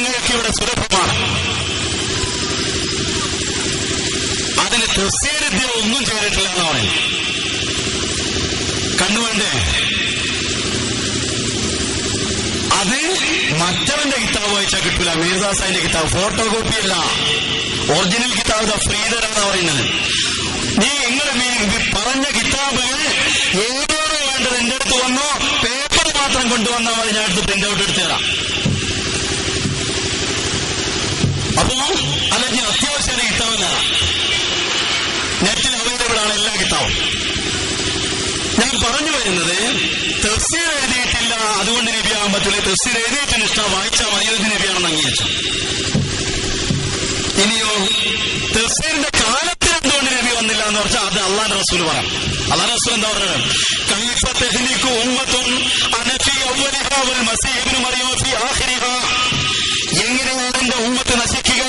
നിങ്ങൾക്ക് ഇവിടെ സുലഭമാണ്. അതിന് തഫ്സീർ ഒന്നും ചെയ്തിട്ടില്ല എന്ന് പറയുന്നു. കണ്ണുവേണ്ടേ? അത് മറ്റവന്റെ കിതാബ് വായിച്ചാൽ കിട്ടൂല. മീർദാസാന്റെ കിതാബ് ഫോട്ടോ കോപ്പിയല്ല, ഒറിജിനൽ കിതാബ് ഫ്രീ തരാന്നാ പറയുന്നത്. നിങ്ങൾ പറഞ്ഞ കിതാബുകൾ ഏതോടെ വേണ്ടത് എന്റെ അടുത്ത് വന്നോ, പേപ്പർ മാത്രം കൊണ്ടുവന്നാൽ മതി, ഞാൻ അടുത്ത് പ്രിന്റ് ഔട്ട് എടുത്തു തരാം. അപ്പോ അല്ലെങ്കിൽ അത്യാവശ്യം കിതാബല്ല, നെറ്റിൽ അവൈലബിൾ ആണ് എല്ലാ കിതാബും. ഞാൻ പറഞ്ഞു വരുന്നത് തഫ്സീർ എഴുതിയിട്ടില്ല അതുകൊണ്ട് നബിയാകാൻ പറ്റില്ല. തഫ്സീർ എഴുതിയിട്ടിന് ഇഷ്ടം വായിച്ചാൽ മതി, നബിയാണെന്ന് അംഗീകരിച്ചു. ഇനിയോ തഫ്സീറിന്റെ കാലത്തിൽ എന്തുകൊണ്ട് നബി വന്നില്ല എന്ന് പറഞ്ഞാൽ അത് അള്ളാന്റെ റസൂൽ പറയാം. അള്ളാന്റെ റസൂൽ എന്താ പറഞ്ഞത്? കൈഫ തഹ്ലികു ഉമ്മത്തുൻ അന ഫീ അവ്വലിഹാ വൽ മസീഹ് ഇബ്നു മറിയം ഫീ ആഖിരിഹാ. എങ്ങനെയാണ് എന്റെ ഉമ്മത്ത് നശിക്കുക?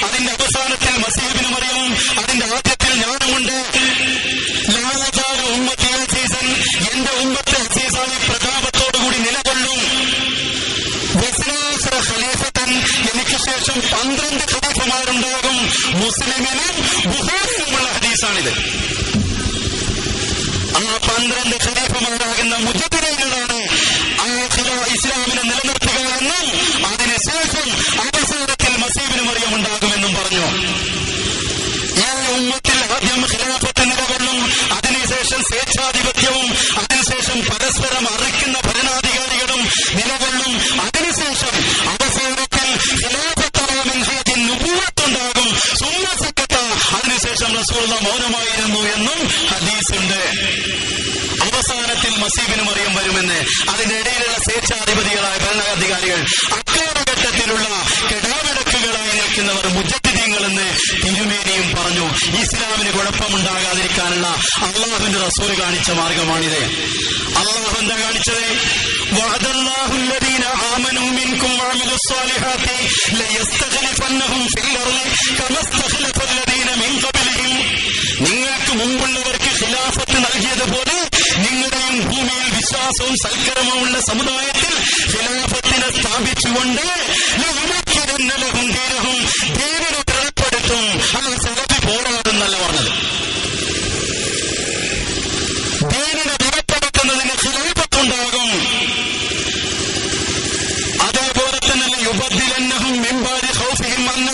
അതിന്റെ അവസാനത്തിൽ മസീഹ് ഇബ്നു മറിയം, അതിന്റെ ആദ്യത്തിൽ ഞാനുമുണ്ട്. ഉമ്മത്തി അസീസൻ, എന്റെ ഉമ്മത്ത് അസീസായി പ്രതാപത്തോടുകൂടി നിലകൊള്ളും. ഖലീഫത്തൻ, എനിക്ക് ശേഷം 12 ഖലീഫമാരുണ്ടാകും. മുസ്ലിമിനും ബുഖാരിയിലുമുള്ള ഹദീസാണിത്. ആ 12 ഖലീഫമാരാകുന്ന മുജദ്ദിദീങ്ങളാണ് ഇസ്ലാമിനെ നിലനിർത്തുക എന്നും അതിനുശേഷം അവസാനത്തിൽ മസീഹ് ഇബ്നു മറിയം ഉണ്ടാകുമെന്നും പറഞ്ഞു. ഈ ഉമ്മത്തിൽ ആദ്യം ഖിലാഫത്ത് നിലകൊള്ളും, അതിനുശേഷം സ്വേച്ഛാധിപത്യവും, അതിനുശേഷം പരസ്പരം അറിയിക്കുന്ന ഭരണാധികാരികളും നിലകൊള്ളും. അതിനുശേഷം അവസാനത്തിൽ നുബുവത്തുണ്ടാകും. അതിനുശേഷം റസൂലുള്ളാഹി മൗനമായിരുന്നു എന്നും ഹദീസുണ്ട്. അവസാനത്തിൽ മസീഹ് ഇബ്നു മറിയം വരുമെന്ന്. അതിന്റെ ഇടയിലുള്ള സ്വേച്ഛാധിപതികളായ ഭരണാധികാരികൾ, അക്കാലഘട്ടത്തിലുള്ള കിടാവിളക്കുകളായി നിൽക്കുന്നവർ മുജദ്ദിദീങ്ങളെന്ന് തിരുമേനിയും പറഞ്ഞു. ഇസ്ലാമിന് കുഴപ്പമുണ്ടാകാതിരിക്കാനുള്ള അള്ളാഹുവിന്റെ റസൂൽ കാണിച്ച മാർഗമാണിത്. അള്ളാഹു എന്താ കാണിച്ചത്? വഅദല്ലാഹു അല്ലദീന ആമനൂ മിൻകും വഅമിലുസ് സ്വാലിഹാത്തി ലയസ്തഖ്ലിഫന്നഹും ഫിൽ അർളി കമസ്തഖ്ലഫ അല്ലദീന മിൻ ഖബ്ലിഹിം. നിങ്ങൾക്ക് മുമ്പുള്ളവർക്ക് ഖിലാഫത്ത് നൽകിയതുപോലെ നിങ്ങളുടെയും ഭൂമിയിൽ വിശ്വാസവും സൽക്കരമുള്ള സമുദായത്തിൽ ഖിലാഫത്തിനെ സ്ഥാപിച്ചുകൊണ്ട് ലയുമക്കിനലഹും ദീനഹും, ദീനിനെ ദൃഢപ്പെടുത്തും. ആ സലഫി പോരാടുന്നല്ല പറഞ്ഞത്. ദീനിനെ ദൃഢപ്പെടുത്തുന്നതിന് ഖിലാഫത്തുണ്ടാകും. അതേപോലെ തന്നെ യുബദ്ദിലന്നഹും മിൻ ബഅദി ഖൗഫിഹിം അന്ന,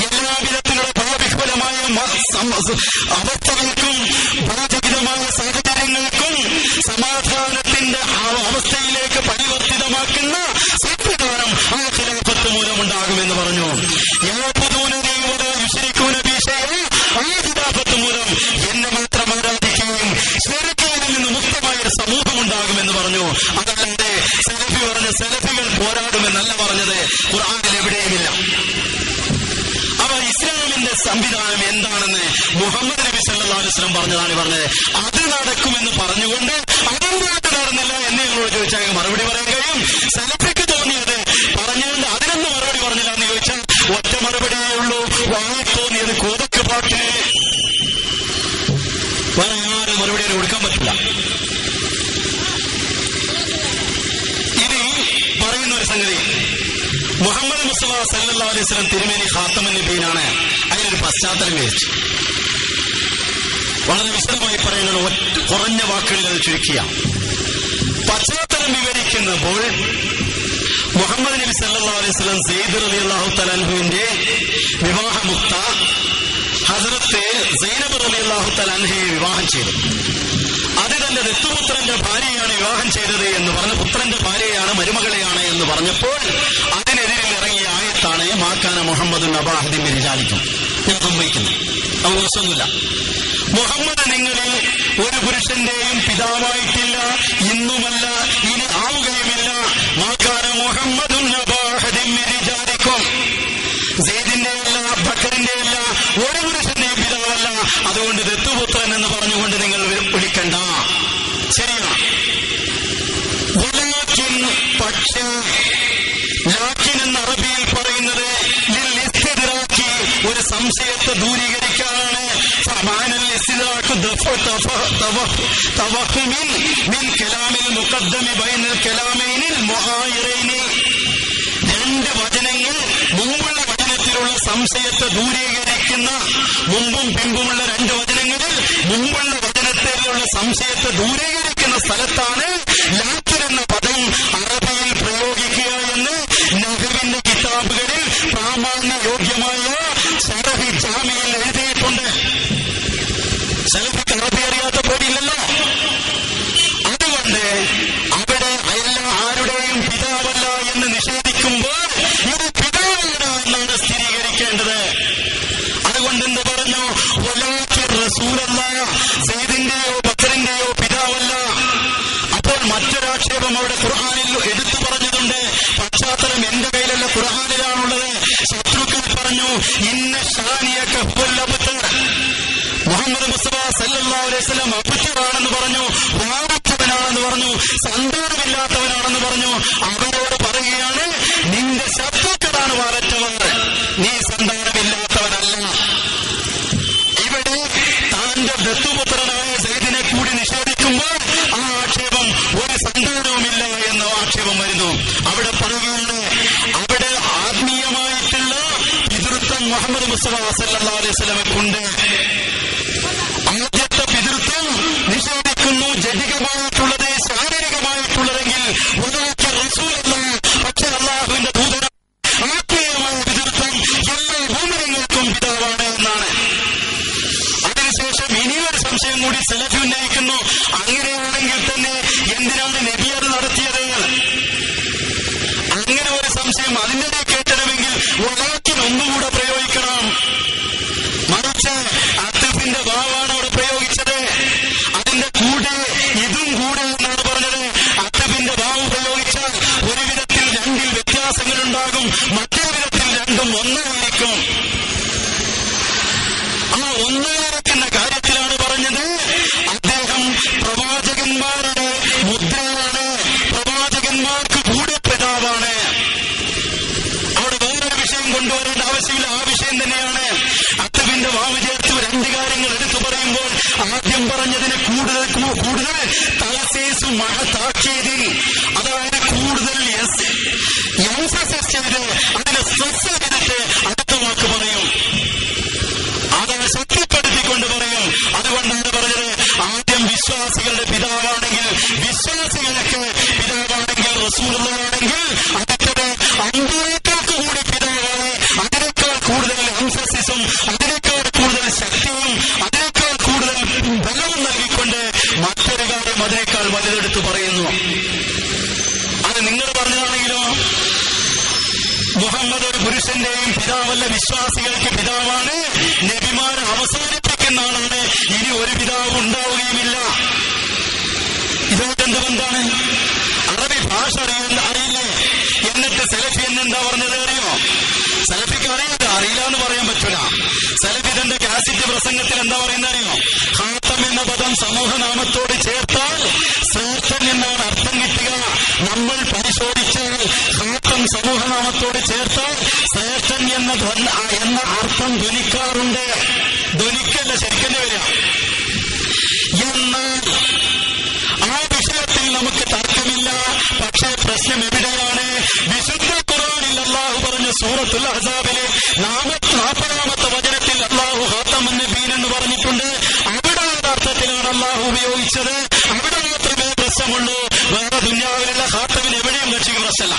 എല്ലാ വിധത്തിലുള്ള ഭാവിഫലമായ അവസ്ഥകൾക്കും ഭയചകിതമായ സാഹചര്യങ്ങൾക്കും സമാധാനത്തിന്റെ അവസ്ഥയിലേക്ക് പരിവർത്തിതമാക്കുന്ന സംവിധാനം ആ ഖിലാഫത്ത് മൂലമുണ്ടാകുമെന്ന് പറഞ്ഞു. ആ ഖിലാഫത്ത് മൂലം എന്നെ മാത്രം ആരാധിക്കുകയും ശിർക്കിൽ നിന്ന് മുക്തമായൊരു സമൂഹം ഉണ്ടാകുമെന്ന് പറഞ്ഞു. അതല്ലാതെ സലഫി പറഞ്ഞ സലഫികൾ പോരാടുമെന്നല്ല പറഞ്ഞത്. ഖുർആനിൽ എവിടെയുമില്ല. അവർ ഇസ്ലാമിന്റെ സംവിധാനം എന്താണെന്ന് മുഹമ്മദ് നബി സല്ലല്ലാഹു അലൈഹി വസല്ലം പറഞ്ഞത്. അത് നടക്കുമെന്ന് പറഞ്ഞുകൊണ്ട് അതെന്തുകൊണ്ട് നടന്നില്ല എന്ന് ഞങ്ങളോട് ചോദിച്ചാൽ മറുപടി പറയാൻ കഴിയും. സലഫിക്ക് തോന്നിയത് പറഞ്ഞുകൊണ്ട് അതിനൊന്നും മറുപടി പറഞ്ഞില്ല എന്ന് ചോദിച്ചാൽ ഒറ്റ മറുപടിയേ ഉള്ളൂ. വായി തോന്നിയത് കോതക്ക് പാട്ട്. വേറെ ആരും മറുപടി കൊടുക്കാൻ പറ്റില്ല. ഇനി പറയുന്ന ഒരു സംഗതി, മുഹമ്മദ് മുസ്തഫ സല്ലല്ലാഹു അലൈഹി വസല്ലം തിരുമേനി ഖാത്തമുൻ നബിയാണ്. അതിനൊരു പശ്ചാത്തലം വിവരിച്ചു. വളരെ വിശദമായി പറയുന്നത് കുറഞ്ഞ വാക്കുകളിൽ അത് ചുരുക്കിയ പശ്ചാത്തലം വിവരിക്കുമ്പോൾ മുഹമ്മദ് നബി സല്ലല്ലാഹു അലൈഹി വസല്ലം സെയ്ദ് റളിയല്ലാഹു തആല അൻഹുവിന്റെ വിവാഹമുക്ത ഹസ്രത്ത് സൈനബ് റളിയല്ലാഹു തആല അൻഹയെ വിവാഹം ചെയ്തു. അത് തന്റെ ദത്തുപുത്രന്റെ ഭാര്യയാണ് വിവാഹം ചെയ്തത് എന്ന് പറഞ്ഞ പുത്രന്റെ ഭാര്യയാണ്, മരുമകളെയാണ് എന്ന് പറഞ്ഞപ്പോൾ അതിനെതിരിൽ ഇറങ്ങിയ ആയത്താണ് മാക്കാന മുഹമ്മദുൻ അബാ അഹദിൻ മിൻ റിജാലിക്കും. ഞാൻ സംഭവിക്കുന്നു, അത് മോശമൊന്നുമില്ല. മുഹമ്മദ് നിങ്ങളിൽ ഒരു പുരുഷന്റെയും പിതാവായിട്ടില്ല, ഇന്നുമല്ല ഇനി ആവുകയുമില്ല. മാക്കാന മുഹമ്മദുൻ അബാ അഹദിൻ മിൻ റിജാലിക്കും. സെയ്ദിന്റെ അല്ല, ബക്കറിന്റെ അല്ല, ഒരു പുരുഷന്റെയും പിതാവല്ല. അതുകൊണ്ട് ദത്തുപുത്രൻ എന്ന് പറഞ്ഞുകൊണ്ട് നിങ്ങൾ വിളിക്കണ്ട. ശരിയാണ്. പക്ഷേ ലാക്കിൻ എന്ന അറബിയിൽ പറയുന്നത് ഒരു സംശയത്തെ ദൂരീകരിക്കാനാണ്. രണ്ട് വചനങ്ങൾ സംശയത്തെ ദൂരീകരിക്കുന്ന മുമ്പും പിമ്പുമുള്ള 2 വചനങ്ങളിൽ മുമ്പുള്ള വചനത്തിലുള്ള സംശയത്തെ ദൂരീകരിക്കുന്ന സ്ഥലത്താണ് ലാക്കിൻ എന്ന പദം അറബിയിൽ പ്രയോഗിക്കുക എന്ന് നഹ്വിന്റെ കിതാബുകളിൽ പ്രാമാണ്യയോഗ്യമായ ശറഹ് ജാമിയിൽ എഴുതിയിട്ടുണ്ട്. ശറഹ് അറബി അറിയാത്ത പേടിയില്ലല്ലോ. അതുകൊണ്ട് അവിടെ ആരുടെയും പിതാവല്ല എന്ന് നിഷേധിക്കുമ്പോൾ ഇത് പിതാവല്ല എന്നാണ് സ്ഥിരീകരിക്കേണ്ടത്. അതുകൊണ്ട് എന്ത് പറഞ്ഞു? റസൂലല്ല, സയ്യിദിന്റെയോ ബക്കറിന്റെയോ പിതാവല്ല. അപ്പോൾ മറ്റൊരാക്ഷേപം അവിടെ ഖുർആനിൽ എടുത്തു പറഞ്ഞതുണ്ട്. പശ്ചാത്തലം എന്റെ കയ്യിലല്ല, ഖുർആനിലാണുള്ളത്. ശത്രുക്കൾ പറഞ്ഞു ഇന്ന ഷാനിയക ഹുവൽ അബ്തർ, മുഹമ്മദ് മുസ്തഫ സല്ലല്ലാഹു അലൈഹി വസല്ലം അബ്തറാണെന്ന് പറഞ്ഞു, വാവത്തവനാണെന്ന് പറഞ്ഞു, സന്താനമില്ലാത്തവനാണെന്ന് പറഞ്ഞു. അവരോട് പറയുകയാണ് നിന്റെ ശത്രുക്കളാണ് വാററ്റവർ, നീ സന്താനമില്ലാത്തവനല്ല. ഇവിടെ താന്റെ ദത്തുപുത്രനായ സയ്യിദിനെ കൂടി നിഷേധിക്കുമ്പോൾ ആ ആക്ഷേപം ഒരു സന്താനവുമില്ല എന്ന ആക്ഷേപം വരുന്നു. അവിടെ പറയുകയാണ് അവിടെ ആത്മീയമായിട്ടുള്ള പിതൃത്വം മുഹമ്മദ് മുസ്തഫ സല്ലല്ലാഹു അലൈഹി വസല്ലമയ്ക്കുണ്ട്. ആദ്യത്തെ പിതൃത്വം നിഷേധിക്കുന്നു, ജഡികമായിട്ടുള്ളത്, ശാരീരികമായിട്ടുള്ളതെങ്കിൽ റസൂലല്ല. പക്ഷെ അള്ളാഹുവിന്റെ ദൂതന ആത്മീയമായ പിതൃത്വം എല്ലാ ഭൂമികൾക്കും പിതാവാണ് എന്നാണ്. അതിനുശേഷം ഇനിയൊരു സംശയം കൂടി സലഫി ഉന്നയിക്കുന്നു. അങ്ങനെയാണെങ്കിൽ തന്നെ എന്തിനാണ് നബി അത് നടത്തിയത്? അങ്ങനെ ഒരു സംശയം അതിൻ്റെ കേട്ടണമെങ്കിൽ വലാക്കിൻ ഒന്നുകൂടെ പ്രയോഗിക്കണം. മറിച്ച് അത്തഫിന്റെ വാവാണ് അവിടെ പ്രയോഗിച്ചത്. അതിന്റെ കൂടെ ഇതും കൂടെ എന്നാണ് പറഞ്ഞത്. അത്തഫിന്റെ വാവ് പ്രയോഗിച്ചാൽ ഒരു വിധത്തിൽ 2 വ്യത്യാസങ്ങളുണ്ടാകും, മറ്റൊരു വിധത്തിൽ 2 ഒന്നായിരിക്കും. ആ ഒന്നായിരിക്കുന്ന കാര്യത്തിലാണ് പറഞ്ഞത് അദ്ദേഹം പ്രവാചകന്മാരുടെ മുദ്രയാണ്, പ്രവാചകന്മാർക്ക് കൂടെ പിതാവാണ്. അവിടെ വേറൊരു വിഷയം കൊണ്ടുവരേണ്ട ആവശ്യമില്ല, ആ വിഷയം തന്നെയാണ്. അത്തഫിന്റെ വാവ് ചേർത്ത് 2 കാര്യങ്ങൾ എടുത്തു പറയുമ്പോൾ ആദ്യം പറഞ്ഞതിന് കൂടുതൽ തലസേസ് മഹതാക്കിയതിൽ, അതായത് കൂടുതൽ എംഫസിസ് ചെയ്ത് അതിനെ സ്ട്രെസ് ചെയ്തിട്ട് അടുത്ത വാക്ക് പറയും, അതിനെ ശക്തിപ്പെടുത്തിക്കൊണ്ട് പറയും. അതുകൊണ്ടാണ് പറഞ്ഞത് ആദ്യം വിശ്വാസികളുടെ പിതാവാണെങ്കിൽ, വിശ്വാസികൾക്ക് പിതാവാണെങ്കിൽ, റസൂലുള്ളാഹിയാണെങ്കിൽ അടുത്തത് അമ്പിയാക്കൾക്ക് കൂടി പിതാവാണ്. അതിനേക്കാൾ കൂടുതൽ എംഫസിസും അതിനേക്കാൾ കൂടുതൽ ശക്തിയും അതിനേക്കാൾ കൂടുതൽ ബലവും നൽകിക്കൊണ്ട് മറ്റൊരു കാര്യം അതിനേക്കാൾ വലുതെടുത്ത് പറയുന്നു. അത് നിങ്ങൾ പറഞ്ഞതാണെങ്കിലോ മുഹമ്മദ് ഒരു പുരുഷന്റെയും പിതാവല്ല, വിശ്വാസികൾക്ക് പിതാവാണ്. നബിമാരെ അവസാനിപ്പിക്കുന്ന ആളാണ്, ഇനി ഒരു പിതാവ് ഉണ്ടാവുകയുമില്ല. ഇതൊക്കെ എന്ത് ബന്ധാണ്? അറബി ഭാഷ അറിയില്ലേ? എന്നിട്ട് സലഫി എന്നെന്താ പറഞ്ഞത് അറിയോ? സലഫിക്ക് അറിയില്ല എന്ന് പറയാൻ പറ്റൂല. സലഫി തന്റെ കാസറ്റ് പ്രസംഗത്തിൽ എന്താ പറയുന്നത് അറിയോ? ഖാത്തം എന്ന പദം സമൂഹനാമത്തോട് ചേർത്താൽ ശ്രേഷ്ഠൻ എന്നാണ് അർത്ഥം കിട്ടുക. നമ്മൾ പരിശോധിച്ചാൽ ഖാത്തം സമൂഹനാമത്തോട് ചേർത്താൽ ശ്രേഷ്ഠൻ എന്ന അർത്ഥം ധ്വനിക്കാറുണ്ട്. ധ്വനിക്കല്ല, ശരിക്കന്നെ വരിക. എന്നാൽ ആ വിഷയത്തിൽ നമുക്ക് തർക്കമില്ല. പക്ഷേ പ്രശ്നം എവിടെയാണ്? വിശുദ്ധ ഖുർആനിൽ അല്ലാഹു പറഞ്ഞ സൂറത്തുൽ അഹ്സാബിലെ 40-ാമത്തെ വചനത്തിൽ അല്ലാഹു ഖാത്തമുൻ നബിയ്യീൻ എന്ന് പറഞ്ഞിട്ടുണ്ട്. അവിടെ അർത്ഥത്തിലാണ് അല്ലാഹു ഉപയോഗിച്ചത്. അവിടെ മാത്രമേ പ്രശ്നമുള്ളൂ. വേറെ ദുനിയാവിലുള്ള ഖാത്തമിന് എവിടെയും കക്ഷിക്ക് പ്രശ്നമല്ല.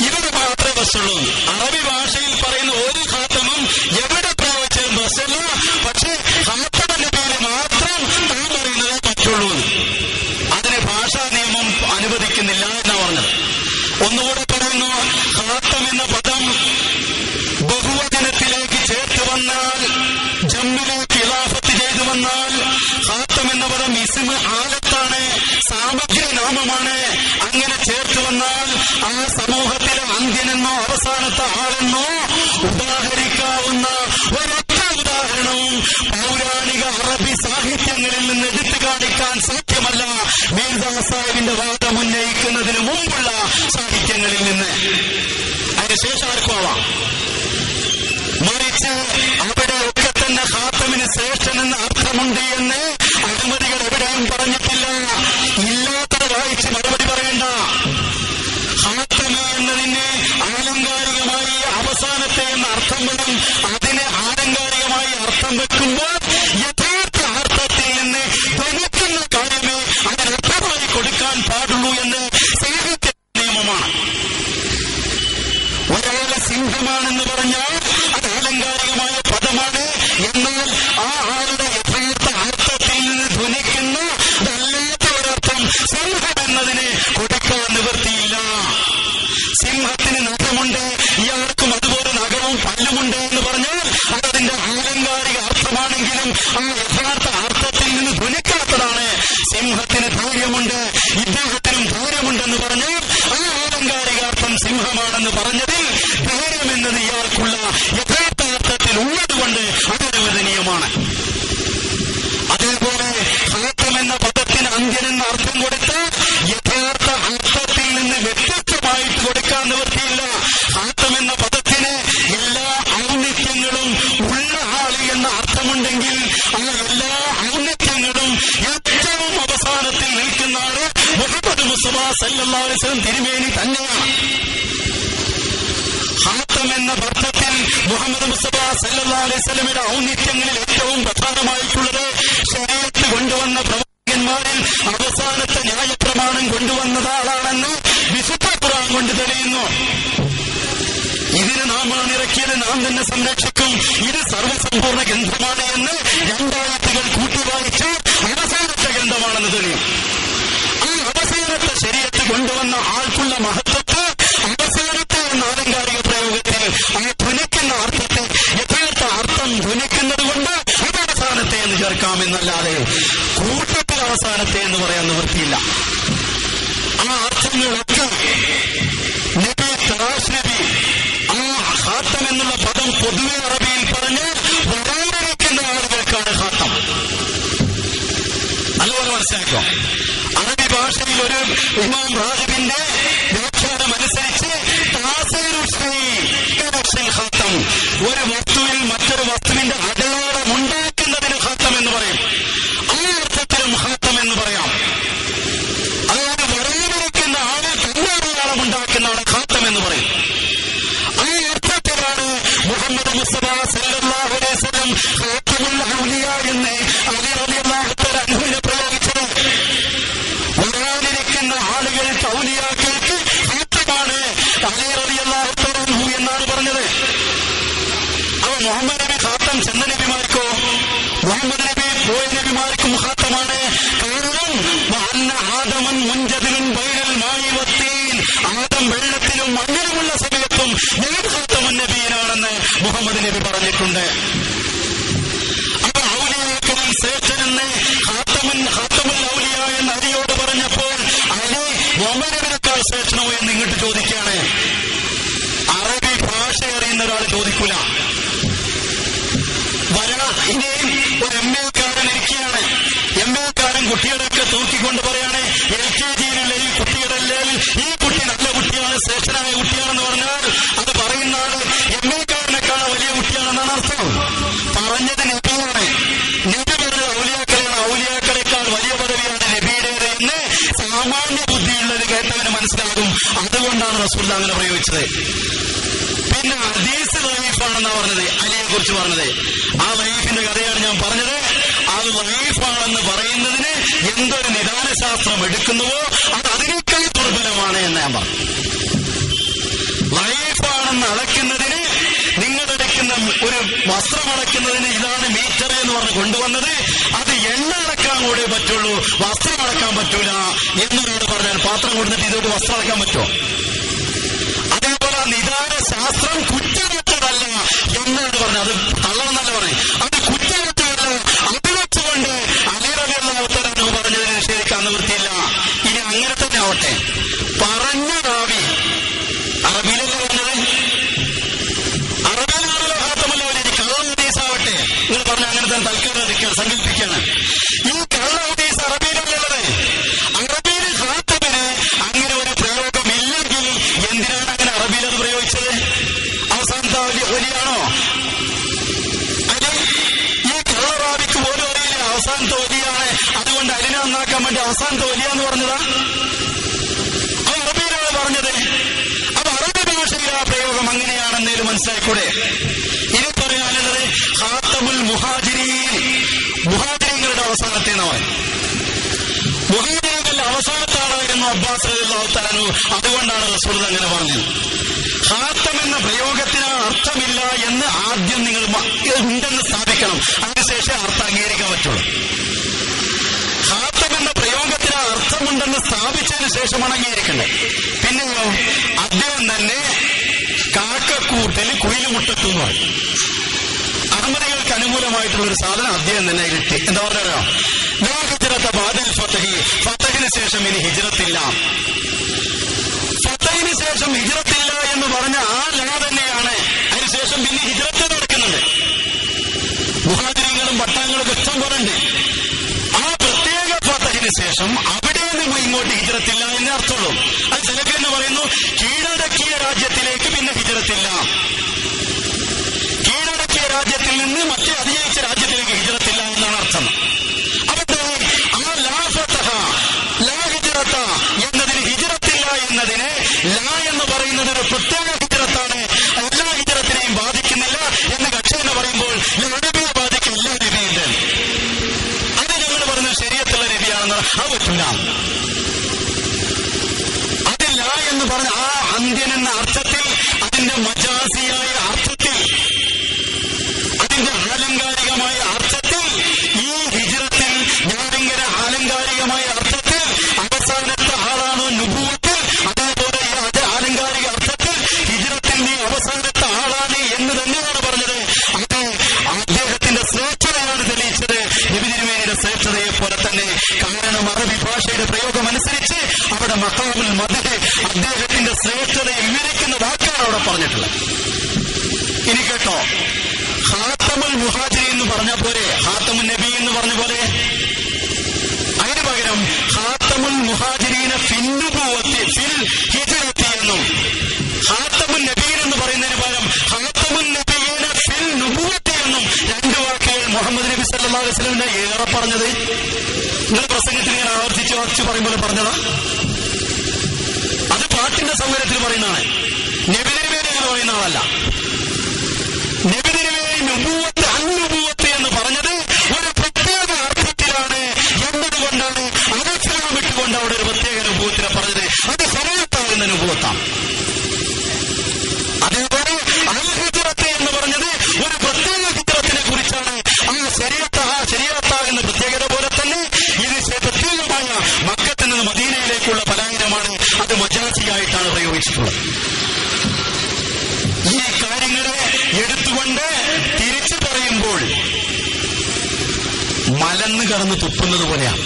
ഇവിടെ മാത്രമേ പ്രശ്നമുള്ളൂ. അറബി ഭാഷയിൽ പറയുന്ന ഒരു ഖാത്തമും എവിടെ പ്രയോഗിച്ചാലും പ്രശ്നമില്ല. പക്ഷേ ഖാത്തമുൻ നബിയ്യീൻ മാത്രം താൻ പറയുന്നതേ പറ്റുള്ളൂ. അതിന് ഭാഷാ നിയമം അനുവദിക്കുന്നില്ല എന്നാ പറഞ്ഞത്. ഒന്നുകൂടെ പറയുന്നു, ഖാത്തം എന്ന പദം ബഹുവചനത്തിലേക്ക് ചേർത്ത് വന്നാൽ, ജമ്മിലേക്ക് ഇളാഫത്ത് ചെയ്തു വന്നാൽ, ഖാത്തം എന്ന പദം ഇസ്മ ആലത്താണ്, സാമഗ്രി നാമമാണ്. അങ്ങനെ ചേർത്ത് വന്നാൽ ആ സമൂഹത്തിലെ അന്ത്യനെന്നോ അവസാനത്തെ ആളെന്നോ ഉദാഹരിക്കാവുന്ന ഒരൊറ്റ ഉദാഹരണവും പൗരാണിക അറബി സാഹിത്യങ്ങളിൽ നിന്ന് എടുത്തു കാണിക്കാൻ സാധ്യമല്ല. മീർസാ സാഹിബിന്റെ വാദം ഉന്നയിക്കുന്നതിന് മുമ്പുള്ള സാഹിത്യങ്ങളിൽ നിന്ന്. അതിനുശേഷം ആർക്കും ആവാം. മറിച്ച് അവിടെയൊക്കെ തന്നെ ഖാത്തമിന് ശ്രേഷ്ഠനെന്ന അർത്ഥമുണ്ട് എന്ന് അനുമതികൾ എവിടെയും പറഞ്ഞിട്ടില്ല. ഇല്ലാത്തത് വായിച്ച് മറുപടി പറയണ്ട. ഖാത്തമ എന്നതിന് ആലങ്കാരികമായി സിംഹമാണെന്ന് പറഞ്ഞാൽ അത് ആലങ്കാരികമായ പദമാണ്. എന്നാൽ ആ ആളുടെ യഥാർത്ഥ അർത്ഥത്തിൽ നിന്ന് ധ്വനിക്കുന്ന അതല്ലാത്ത ഒരർത്ഥം സിംഹം എന്നതിന് കൊടുക്കാൻ നിവൃത്തിയില്ല. സിംഹത്തിന് നഖമുണ്ട്, ഇയാൾക്കും അതുപോലെ നഖവും പല്ലുമുണ്ട് എന്ന് പറഞ്ഞാൽ അതതിന്റെ ആലങ്കാരിക അർത്ഥമാണെങ്കിലും ആ യഥാർത്ഥ അർത്ഥത്തിൽ നിന്ന് ധ്വനിക്കാത്തതാണ്. സിംഹത്തിന് ധൈര്യമുണ്ട്, ഇദ്ദേഹത്തിനും ധൈര്യമുണ്ടെന്ന് പറഞ്ഞാൽ ആ ആലങ്കാരികാർത്ഥം സിംഹമാണെന്ന് പറഞ്ഞതിൽ ധൈര്യം എന്നത് ഇയാൾക്കുള്ള യഥാർത്ഥ അർത്ഥത്തിൽ ഉള്ളതുകൊണ്ട് അതനുവദനീയമാണ്. അതേപോലെ ഹാത്തം എന്ന പദത്തിന് അന്ത്യനെന്ന അർത്ഥം കൊടുത്ത് യഥാർത്ഥ അർത്ഥത്തിൽ നിന്ന് വ്യത്യസ്തമായിട്ട് കൊടുക്കാൻ നിവൃത്തിയില്ല. ഹാത്തം എന്ന പദത്തിന് എല്ലാ ഔന്നിത്യങ്ങളും ഉള്ള ആള് എന്ന അർത്ഥമുണ്ടെങ്കിൽ ആ എല്ലാ ഔന്നിത്യങ്ങളും ഏറ്റവും അവസാനത്തിൽ നിൽക്കുന്ന ആള് മുഹമ്മദ് മുസ്തഫ സല്ലല്ലാഹു അലൈഹി വസല്ലം തിരുമേനി തന്നെയാണ്. ഹാത്തം എന്ന അർത്ഥത്തിൽ മുഹമ്മദ് മുസ്തഫ സല്ലല്ലാഹു അലൈഹി വസല്ലമയുടെ ഔന്നിത്യങ്ങളിൽ ഏറ്റവും പ്രധാനമായിട്ടുള്ളത് ശരീഅത്ത് കൊണ്ടുവന്ന പ്രവാചകന്മാരിൽ അവസാനത്തെ ന്യായപ്രമാണം കൊണ്ടുവന്നത് ആളാണെന്ന് വിശുദ്ധ ഖുർആൻ കൊണ്ട് തെളിയുന്നു. ഇതിന് നാം ഇറക്കിയത് നാം തന്നെ സംരക്ഷിക്കും, ഇത് സർവസമ്പൂർണ്ണ ഗ്രന്ഥമാണ് എന്ന് രണ്ടായത്തുകൾ കൂട്ടിവായിച്ച് അവസാനത്തെ ഗ്രന്ഥമാണെന്ന് തെളിയും. ആ അവസാനത്തെ ശരീഅത്ത് കൊണ്ടുവന്ന ആൾക്കുള്ള മഹത്വത്തെ അവസാനത്തെ എന്ന ആലങ്കാരിക പ്രയോഗത്തിൽ ആ ധ്വനിക്കുന്ന അർത്ഥത്തെ യഥാർത്ഥ അർത്ഥം ധ്വനിക്കുന്നത് കൊണ്ട് അത് അവസാനത്തെ എന്ന് ചേർക്കാമെന്നല്ലാതെ കൂട്ടത്തിൽ അവസാനത്തെ എന്ന് പറയാൻ നിവൃത്തിയില്ല. ആ അർത്ഥങ്ങളൊക്കെ നബി തറാഷ് നബി ആ ഹാത്തം എന്നുള്ള പദം പൊതുവെ അറബിയിൽ പറഞ്ഞ് വരാനിരിക്കുന്ന ആളുകൾക്കാണ് ഹാത്തം. അതുപോലെ മനസ്സിലാക്കുക. അറബി ഭാഷയിൽ ഒരു ഇമാം റാഹിബിന്റെ വ്യാഖ്യാനം അനുസരിച്ച് ഹാത്തം ഒരു വസ്തുവിൽ മറ്റൊരു വസ്തുവിന്റെ അടയാളം ഉണ്ടാക്കുന്നതിന് ഹാത്തം എന്ന് പറയും. ആ അർത്ഥത്തിലും ഹാത്തം എന്ന് പറയാം. അതായത് വരാനിരിക്കുന്ന ആളെ തന്നെ അടയാളം ഉണ്ടാക്കുന്ന ആളെ ഹാത്തം എന്ന് പറയും. ആ അർത്ഥത്തിലാണ് മുഹമ്മദ് മുസ്തഫ സല്ലല്ലാഹു അലൈഹി വസല്ലം ഖാതമുൽ ഔലിയ എന്ന് അലി റളിയല്ലാഹു തആല അൻഹുവിനെ പ്രയോഗിച്ചത്. വരാനിരിക്കുന്ന ആളുകൾക്ക് ഔലിയാക്കൾക്ക് ഖാതമാണ് അലി റളിയല്ലാഹു തആല അൻഹു എന്നാണ് പറഞ്ഞത്. അവ മുഹമ്മദ് നബി ഖാതം ചെന്ന നബിമാർക്കോ മുഹമ്മദ് നബി പോയ നബിമാർക്കും ഖാതമാണ്. കാരണം ആദമൻ മുൻജദിലും ബൈനൽ മായി വത്തീൻ, ആദം വെള്ളത്തിലും മണ്ണിലുമുള്ള സമയത്തും ഞാൻ ഖാതമുൻ നബിയനാണെന്ന് മുഹമ്മദ് നബി പറഞ്ഞിട്ടുണ്ട്. അപ്പൊ ഔലിയാക്കളിൽ ശ്രേഷ്ഠനെന്ന് ഖാതമുൽ ഔലിയ എന്ന് അലിയോട് പറഞ്ഞപ്പോൾ അലി മുഹമ്മദ് നബിയേക്കാൾ ശ്രേഷ്ഠനോ എന്ന് ഇങ്ങോട്ട് ചോദിക്കുകയാണ്. അറബി ഭാഷ അറിയുന്ന ഒരാൾ ചോദിക്കൂല. ഇനിയും ഒരു MA-കാരൻ ഇരിക്കുകയാണ്. MA-കാരൻ കുട്ടികളൊക്കെ തൂക്കിക്കൊണ്ട് പറയാണ് LKG-യിലുള്ള ഈ കുട്ടിയുടെ ഈ കുട്ടി നല്ല കുട്ടിയാണ്, ശ്രേഷ്ഠനായ കുട്ടിയാണെന്ന് പറഞ്ഞാൽ അത് പറയുന്ന ആള് MA-കാരനേക്കാൾ വലിയ കുട്ടിയാണെന്നാണ് അർത്ഥം. പറഞ്ഞത് നബിയാണ്. നബി പറഞ്ഞത് ഔലിയാക്കളാണ്, ഔലിയാക്കളെക്കാൾ വലിയ പദവിയാണ് നബിയുടേത് എന്ന് സാമാന്യ ബുദ്ധിയുള്ളത് കേട്ടവന് മനസ്സിലാകും. അതുകൊണ്ടാണ് റസൂൽ അങ്ങനെ പ്രയോഗിച്ചത്. പിന്നെ ഹദീസ് ലൈഫാണെന്നാ പറഞ്ഞത്, അലിയെ കുറിച്ച് പറഞ്ഞത്. ആ ലൈഫിന്റെ കഥയാണ് ഞാൻ പറഞ്ഞത്. അത് ലൈഫാണെന്ന് പറയുന്നതിന് എന്തൊരു നിദാനശാസ്ത്രം എടുക്കുന്നുവോ അത് അതിനേക്കാൾ ദുർബലമാണ് എന്ന് ഞാൻ പറഞ്ഞു. ലൈഫാണെന്ന് അളക്കുന്നതിന് നിങ്ങളെടുക്കുന്ന ഒരു വസ്ത്രം അളക്കുന്നതിന് ഇതാണ് മീറ്റർ എന്ന് പറഞ്ഞ് കൊണ്ടുവന്നത്. അത് എണ്ണ അളക്കാൻ കൂടെ പറ്റുള്ളൂ, വസ്ത്രം അളക്കാൻ പറ്റൂല എന്നോട് പറഞ്ഞാൽ പാത്രം കൊടുത്തിട്ട് ഇതോട്ട് വസ്ത്രം അളക്കാൻ പറ്റുമോ? അതേപോലെ നിദാന ശാസ്ത്രം കുറ്റമറ്റതല്ല എന്നോട് പറഞ്ഞു. അത് തള്ളണമെന്നല്ല പറയും, അത് കുറ്റമറ്റതല്ല. അത് വെച്ചുകൊണ്ട് അലി റളിയല്ലാഹു തആല അൻഹു പറഞ്ഞതിന് നിഷേധിക്കാൻ നിവൃത്തിയില്ല. ഇനി അങ്ങനെ തന്നെ ആവട്ടെ. പറഞ്ഞ റാവി അറബിയിലല്ലേ പറഞ്ഞത്, അറബിയിലാണല്ലോ ഖാതമുൽ ഔലിയ. കള്ള ഹദീസാവട്ടെ നിങ്ങൾ പറഞ്ഞ അങ്ങനെ തന്നെ തൽക്കാലം സങ്കല്പിക്കുകയാണ്. ഈ കള്ള ഹദീസ് അറബിയിലല്ലുള്ളത്. അറബിയിൽ ഖാതമിന് അങ്ങനെ ഒരു പ്രയോഗം ഇല്ലെങ്കിൽ എന്തിനാണ് അങ്ങനെ അറബിയിൽ അത് പ്രയോഗിച്ചത്? അവസാനത്തെ വലിയാണോ? അല്ലെ ഈ കള്ളറാവിക്ക് പോലും അറിയില്ല അവസാനത്തെ വലിയാണ്. അതുകൊണ്ട് അലിനെ നന്നാക്കാൻ വേണ്ടി അവസാനത്തെ വലിയ എന്ന് പറഞ്ഞതാ. അത് അറബിയിലാണ് പറഞ്ഞത്. അപ്പൊ അറബി ഭാഷയിൽ ആ പ്രയോഗം അങ്ങനെയാണെന്നേലും മനസ്സിലായിക്കൂടെ? ഇനി പറയാനുള്ളത് ഖാതമുൽ മുഹാജിരീൻ, മുഹാജിരീങ്ങളുടെ അവസാനത്തെ നാൾ. മുഹാജിരീങ്ങളുടെ അവസാനത്തെ ആളായിരുന്നു അബ്ബാസ് റളിയല്ലാഹു തആല അൻഹു അതുകൊണ്ടാണ് റസൂൽ അങ്ങനെ പറഞ്ഞത്. ഖാത്തം എന്ന പ്രയോഗത്തിന് അർത്ഥമില്ല എന്ന് ആദ്യം നിങ്ങൾ ഉണ്ടെന്ന് സ്ഥാപിക്കണം, അതിനുശേഷം അർത്ഥം അംഗീകരിക്കാൻ പറ്റുള്ളൂ. ഖാത്തം എന്ന പ്രയോഗത്തിന് അർത്ഥമുണ്ടെന്ന് സ്ഥാപിച്ചതിന് ശേഷമാണ് അംഗീകരിക്കേണ്ടത്. പിന്നെയോ അദ്ദേഹം തന്നെ കാക്കക്കൂട്ടിൽ കുയിലുമുട്ടത്തു എന്ന് പറയും. അഹമ്മദികൾക്ക് അനുകൂലമായിട്ടുള്ള ഒരു സാധനം അദ്ദേഹം തന്നെ കിട്ടി. എന്താ പറഞ്ഞോ, ലാ ഹിജ്റത ബഅദൽ ഫത്ഹി, ഫതഹിന് ശേഷം ഇനി ഹിജ്റത്തില്ല. ഫതഹിന് ശേഷം ഹിജ്റത്തില്ല എന്ന് പറഞ്ഞ ആ ലാ തന്നെയാണ് അതിനുശേഷം പിന്നെ ഹിജ്റത്ത് നടക്കുന്നുണ്ട്. മുഹാജിറുകളും പട്ടാളങ്ങളും ഇഷ്ടം പറഞ്ഞിട്ടുണ്ട്. ആ പ്രത്യേക ഫതഹിന് ശേഷം അവിടെ നിന്ന് ഇങ്ങോട്ട് ഹിജ്റത്തില്ല എന്നേ അർത്ഥമുള്ളൂ. അത് സലഫി എന്ന് പറയുന്നു കീഴടക്കിയ രാജ്യത്തിലേക്ക് പിന്നെ ഹിജ്റത്തില്ല, കീഴടക്കിയ രാജ്യത്തിൽ നിന്ന് മറ്റേ അധികരിച്ച രാജ്യത്തിലേക്ക് ഹിജ്റത്തില്ല എന്നാണ് അർത്ഥം. അപ്പോൾ ആ ലാ ഫതഹ ലാ ഹിജ്റത എന്നതിന് ഹിജ്റത്തില്ല എന്നതിന് ലാ എന്ന് പറയുന്നത് ഒരു പ്രത്യേക ഹിജ്റത്താണ്, എല്ലാ ഹിജ്റത്തിനെയും ബാധിക്കുന്നില്ല എന്ന് കക്ഷി എന്ന് പറയുമ്പോൾ നബിയെ ബാധിക്കും എല്ലാ നബിയുണ്ട്. അത് ഞങ്ങൾ പറഞ്ഞ ശരീഅത്തുള്ള നബിയാണെന്ന് അത് പറ്റില്ല. അത് ലാ എന്ന് പറഞ്ഞ ആ അന്ത്യൻ എന്ന അർത്ഥത്തിൽ, അതിന്റെ മജാസിയായ അർത്ഥത്തിൽ, അതിന്റെ ആലങ്കാരികമായ അർത്ഥത്തിൽ, ഈ ഹിജ്റത്തിൽ ഞാനിങ്ങനെ ആലങ്കാരികമായ അർത്ഥത്തിൽ അവസാനത്തെ ആളാണോ നുബുവത്ത്, അതേപോലെ അത് ആലങ്കാരിക അർത്ഥത്തിൽ ഹിജ്റത്തിൽ നീ അവസാനത്തെ ആളാണ് എന്ന് തന്നെയാണ് പറഞ്ഞത്. അത് അദ്ദേഹത്തിന്റെ ശ്രേഷ്ഠതയാണ് തെളിയിച്ചത്, നബി തിരുമേനിയുടെ ശ്രേഷ്ഠതയെ പോലെ തന്നെ. കാരണം അറബി ഭാഷയുടെ പ്രയോഗം അനുസരിച്ച് അവിടെ മഖാമുൽ മദ്ഹ്, അദ്ദേഹത്തിന്റെ ശ്രേഷ്ഠതയെ വിവരിക്കുന്ന വാക്കാണ് അവിടെ പറഞ്ഞിട്ടുള്ളത്. ഇനി കേട്ടോ, ഖാത്തമുൽ മുഹാജിരി എന്ന് പറഞ്ഞ പോലെ, ഖാത്തമുൻ നബി എന്ന് പറഞ്ഞ പോലെ, അതിന് പകരം ഖാത്തമുൽ മുഹാജിരീന ഫിന്നുബുവത്തി ഫിൽ ഹിജ്റത്തി എന്നും, ഖാത്തമുൻ നബീൻ എന്ന് പറയുന്നതിന് പകരം ഖാത്തമുൻ നബീന ഫിൽ നുബുവത്തി എന്നും രണ്ട് വാക്കുകൾ മുഹമ്മദ് നബി സല്ലല്ലാഹു അലൈഹി വസല്ലം ഏറെ പറഞ്ഞത് നിങ്ങൾ പ്രസംഗത്തിൽ ഞാൻ ആവർത്തിച്ച് പറയുമ്പോൾ പറഞ്ഞതാ. അത് പാട്ടിന്റെ സൗകര്യത്തിൽ പറയുന്നതാണ്, നബി തിരുമേനി എന്ന് പറയുന്ന ആളല്ല. നബി തിരുമേനി നുബുവത്ത് അന്നുബുവത്ത് എന്ന് പറഞ്ഞത് ഒരു പ്രത്യേക അർത്ഥത്തിലാണ് എന്നതുകൊണ്ടാണ് അകസ്ലാം വിട്ടുകൊണ്ട് അവിടെ ഒരു പ്രത്യേക നുബുവത്തിനെ പറഞ്ഞത്. അത് സമയത്താകുന്ന നുബുവത്താണ്. അതേപോലെ അൽ ഹിജ്റത്ത് എന്ന് പറഞ്ഞത് ഒരു പ്രത്യേക ഹിജ്റത്തിനെ കുറിച്ചാണ്. ആ ശരീഅത്താകുന്ന പ്രത്യേകത പോലെ തന്നെ ഇത് പ്രത്യേകമായ മക്കത്തിൽ നിന്ന് മദീനയിലേക്കുള്ള പലായനമാണ്. അത് മജാസിയായിട്ടാണ് പ്രയോഗിച്ചിട്ടുള്ളത്. ഈ കാര്യങ്ങളെ എടുത്തുകൊണ്ട് തിരിച്ചു പറയുമ്പോൾ മലന്ന് കടന്ന് തുപ്പുന്നത് പോലെയാണ്.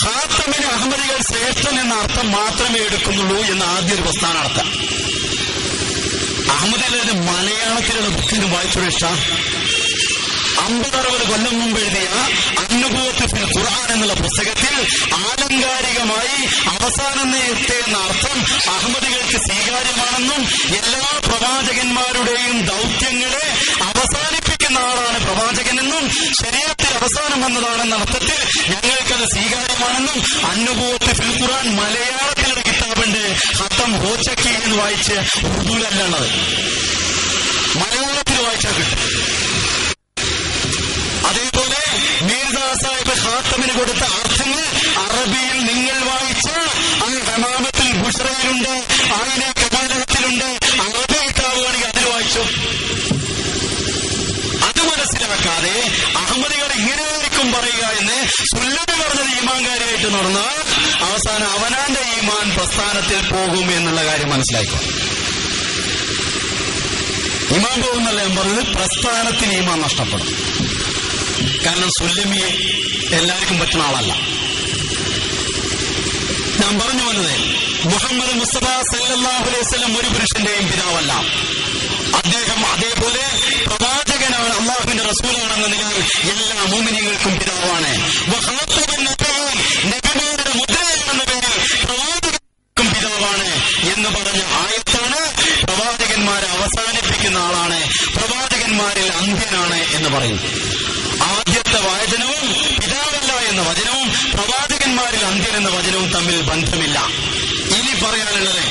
ഖാത്തമിന് അഹമ്മദികൾ ശ്രേഷ്ഠൻ എന്ന അർത്ഥം മാത്രമേ എടുക്കുന്നുള്ളൂ എന്ന് ആദ്യ ഒരു പ്രസ്ഥാനം നടത്താം. അഹമ്മദികളുടെ മലയാളത്തിലുള്ള ബുക്കിന് വായിച്ചൊരു ഇഷ്ടം 50-60 കൊല്ലം മുമ്പ് എഴുതിയ അന്നുബുവത്ത് ഫിൽ ഖുർആൻ എന്നുള്ള പുസ്തകത്തിൽ ആലങ്കാരികമായി അവസാനത്തെ എന്ന അർത്ഥം അഹമ്മദികൾക്ക് സ്വീകാര്യമാണെന്നും എല്ലാ പ്രവാചകന്മാരുടെയും ദൗത്യങ്ങളെ അവസാനിപ്പിക്കുന്ന ആളാണ് പ്രവാചകനെന്നും ശരീഅത്തിൽ അവസാനം വന്നതാണെന്ന അർത്ഥത്തിൽ ഞങ്ങൾക്കത് സ്വീകാര്യമാണെന്നും അന്നുബുവത്ത് ഫിൽ ഖുർആൻ മലയാളത്തിലൊരു കിതാബുണ്ട്, ഖത്തം ഹോച്ചക്കി എന്ന് വായിച്ച് ഉറുദുവിലല്ല ഉള്ളത്, മലയാളത്തിൽ വായിച്ചാൽ കിട്ടും. അതേപോലെ മീർസാ സാഹിബ് ഖാത്തമിന് കൊടുത്ത അർത്ഥങ്ങൾ അറബിയിൽ നിങ്ങൾ വായിച്ച ആ ഹമാമത്തുൽ ബുഷ്റയിലുണ്ട്, ആയിനെ കമാലത്തിലുണ്ട്, അറബി കിതാബുവാണെങ്കിൽ അതിൽ വായിച്ചു. അത് മനസ്സിലാക്കാതെ അഹമ്മദികൾ ഇങ്ങനെയായിരിക്കും പറയുക എന്ന് സുല്ലമി പറഞ്ഞത് ഈമാൻകാരിയായിട്ട് നടന്നാൽ അവസാനം അവനാന്റെ ഈമാൻ പ്രസ്ഥാനത്തിൽ പോകും എന്നുള്ള കാര്യം മനസ്സിലാക്കുക. ഈമാൻ പോകുന്നല്ല ഞാൻ പറഞ്ഞത്, പ്രസ്ഥാനത്തിന് ഈമാൻ നഷ്ടപ്പെടും. കാരണം സുല്ലമിയെ എല്ലാവർക്കും പറ്റുന്ന ആളല്ല. ഞാൻ പറഞ്ഞു വന്നത് മുഹമ്മദ് മുസ്തഫ സല്ലല്ലാഹു അലൈഹി വസല്ലം ഒരു പുരുഷന്റെയും പിതാവല്ല. അദ്ദേഹം അതേപോലെ പ്രവാചകനാണ്, അള്ളാഹുവിന്റെ റസൂലാണെന്ന നിലയിൽ എല്ലാ മുഅ്മിനീങ്ങൾക്കും പിതാവാണ്. നബിമാരുടെ മുദ്രയാണെന്ന പേരിൽ പ്രവാചകർക്കും പിതാവാണ് എന്ന് പറഞ്ഞ ആയത്താണ് പ്രവാചകന്മാരെ അവസാനിപ്പിക്കുന്ന ആളാണ്, പ്രവാചകന്മാരിൽ അന്ത്യനാണ് എന്ന് പറയുന്നു. ആദ്യത്തെ വചനവും പിതാവല്ല എന്ന വചനവും പ്രവാചകന്മാരിൽ അന്ത്യൻ എന്ന വചനവും തമ്മിൽ ബന്ധമില്ല. ഇനി പറയാനുള്ളത്